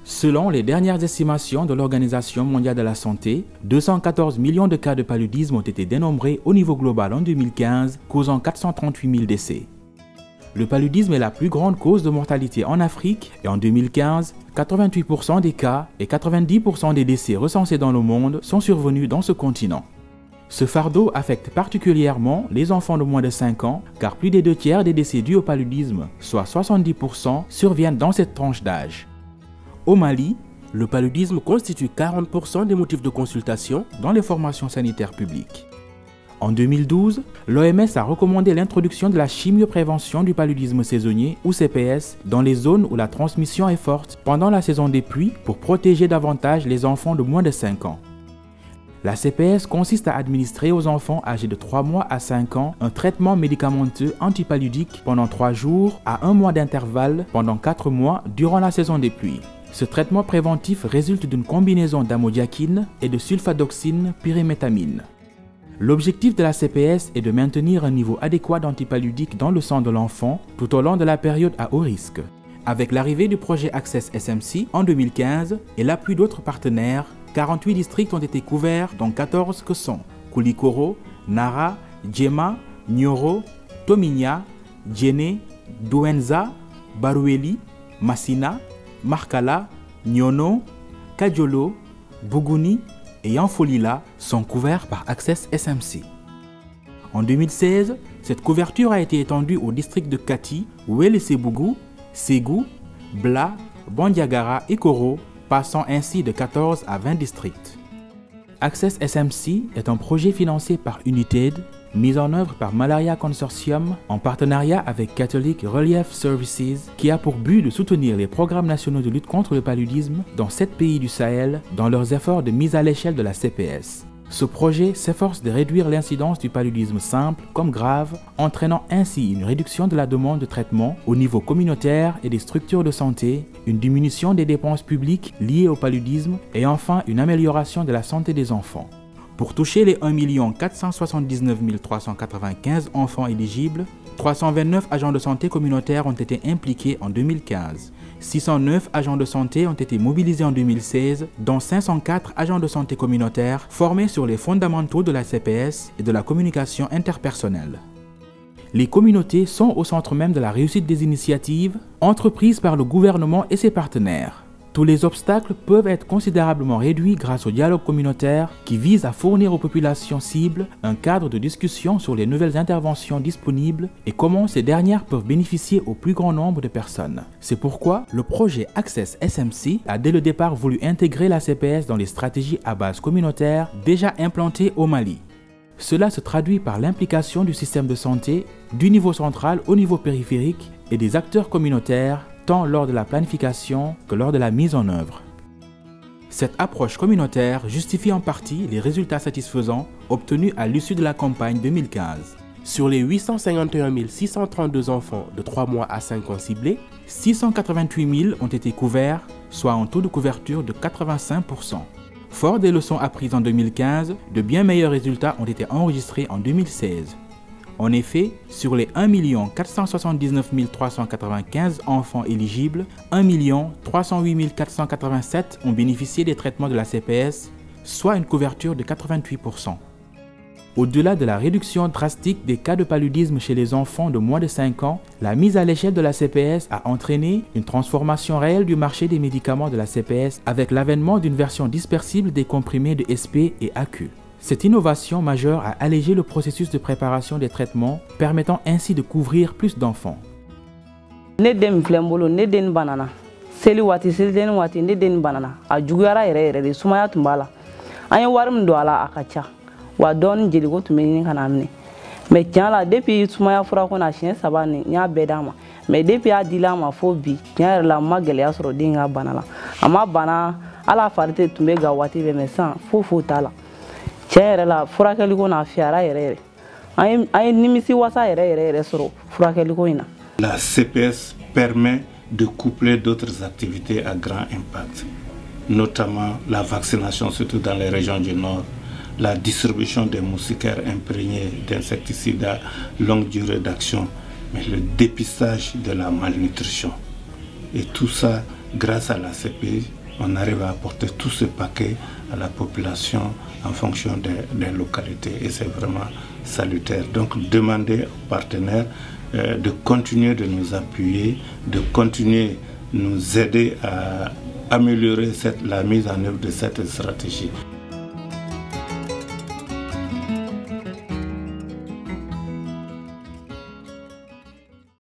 Selon les dernières estimations de l'Organisation mondiale de la santé, 214 millions de cas de paludisme ont été dénombrés au niveau global en 2015, causant 438 000 décès. Le paludisme est la plus grande cause de mortalité en Afrique et en 2015, 88% des cas et 90% des décès recensés dans le monde sont survenus dans ce continent. Ce fardeau affecte particulièrement les enfants de moins de 5 ans car plus des 2/3 des décès dus au paludisme, soit 70%, surviennent dans cette tranche d'âge. Au Mali, le paludisme constitue 40% des motifs de consultation dans les formations sanitaires publiques. En 2012, l'OMS a recommandé l'introduction de la chimioprévention du paludisme saisonnier ou CPS dans les zones où la transmission est forte pendant la saison des pluies pour protéger davantage les enfants de moins de 5 ans. La CPS consiste à administrer aux enfants âgés de 3 mois à 5 ans un traitement médicamenteux antipaludique pendant 3 jours à 1 mois d'intervalle pendant 4 mois durant la saison des pluies. Ce traitement préventif résulte d'une combinaison d'amodiaquine et de sulfadoxine pyrimétamine. L'objectif de la CPS est de maintenir un niveau adéquat d'antipaludique dans le sang de l'enfant tout au long de la période à haut risque. Avec l'arrivée du projet Access SMC en 2015 et l'appui d'autres partenaires, 48 districts ont été couverts, dont 14 que sont Koulikoro, Nara, Djema, Nioro, Tominya, Djéné, Douenza, Baroueli, Massina, Markala, Nyono, Kadjolo, Bougouni et Yanfolila sont couverts par Access SMC. En 2016, cette couverture a été étendue aux districts de Kati, Ouele-Sebougou, Ségou, Bla, Bandiagara et Koro, passant ainsi de 14 à 20 districts. Access SMC est un projet financé par United, mis en œuvre par Malaria Consortium en partenariat avec Catholic Relief Services, qui a pour but de soutenir les programmes nationaux de lutte contre le paludisme dans 7 pays du Sahel dans leurs efforts de mise à l'échelle de la CPS. Ce projet s'efforce de réduire l'incidence du paludisme simple comme grave, entraînant ainsi une réduction de la demande de traitement au niveau communautaire et des structures de santé, une diminution des dépenses publiques liées au paludisme et enfin une amélioration de la santé des enfants. Pour toucher les 1 479 395 enfants éligibles, 329 agents de santé communautaires ont été impliqués en 2015. 609 agents de santé ont été mobilisés en 2016, dont 504 agents de santé communautaires formés sur les fondamentaux de la CPS et de la communication interpersonnelle. Les communautés sont au centre même de la réussite des initiatives entreprises par le gouvernement et ses partenaires. Tous les obstacles peuvent être considérablement réduits grâce au dialogue communautaire qui vise à fournir aux populations cibles un cadre de discussion sur les nouvelles interventions disponibles et comment ces dernières peuvent bénéficier au plus grand nombre de personnes. C'est pourquoi le projet Access SMC a dès le départ voulu intégrer la CPS dans les stratégies à base communautaire déjà implantées au Mali. Cela se traduit par l'implication du système de santé, du niveau central au niveau périphérique et des acteurs communautaires tant lors de la planification que lors de la mise en œuvre. Cette approche communautaire justifie en partie les résultats satisfaisants obtenus à l'issue de la campagne 2015. Sur les 851 632 enfants de 3 mois à 5 ans ciblés, 688 000 ont été couverts, soit un taux de couverture de 85%. Fort des leçons apprises en 2015, de bien meilleurs résultats ont été enregistrés en 2016. En effet, sur les 1 479 395 enfants éligibles, 1 308 487 ont bénéficié des traitements de la CPS, soit une couverture de 88%. Au-delà de la réduction drastique des cas de paludisme chez les enfants de moins de 5 ans, la mise à l'échelle de la CPS a entraîné une transformation réelle du marché des médicaments de la CPS avec l'avènement d'une version dispersible des comprimés de SP et AQ. Cette innovation majeure a allégé le processus de préparation des traitements, permettant ainsi de couvrir plus d'enfants. Ne dem flembolo ne den banana seli wati ne den banana a jugara yɛrɛ de sumaya tun b'a la an ye wari min don a la a ka ca wa dɔɔni jeliko tun bɛ ɲini ka na minɛ mais tiɲɛ la depuis sumaya fura ko na siɲɛ 3 nin n y'a bɛɛ d'a ma mais depuis a dila a ma fo bi tiɲɛ yɛrɛ la n ma gɛlɛya sɔrɔ den ka bana la a ma bana ala fari tɛ tun bɛ ga waati bɛɛ mais sisan foyi t'a la tiɲɛ yɛrɛ la furakɛliko n'a fiyara yɛrɛ an ye nimisi wasa yɛrɛ sɔrɔ furakɛliko in na. La CPS permet de coupler d'autres activités à grand impact, notamment la vaccination, surtout dans les régions du Nord, la distribution des moustiquaires imprégnés d'insecticides à longue durée d'action, mais le dépistage de la malnutrition. Et tout ça grâce à la CPI, on arrive à apporter tout ce paquet à la population en fonction des localités et c'est vraiment salutaire. Donc demander aux partenaires de continuer de nous appuyer, de continuer de nous aider à améliorer la mise en œuvre de cette stratégie.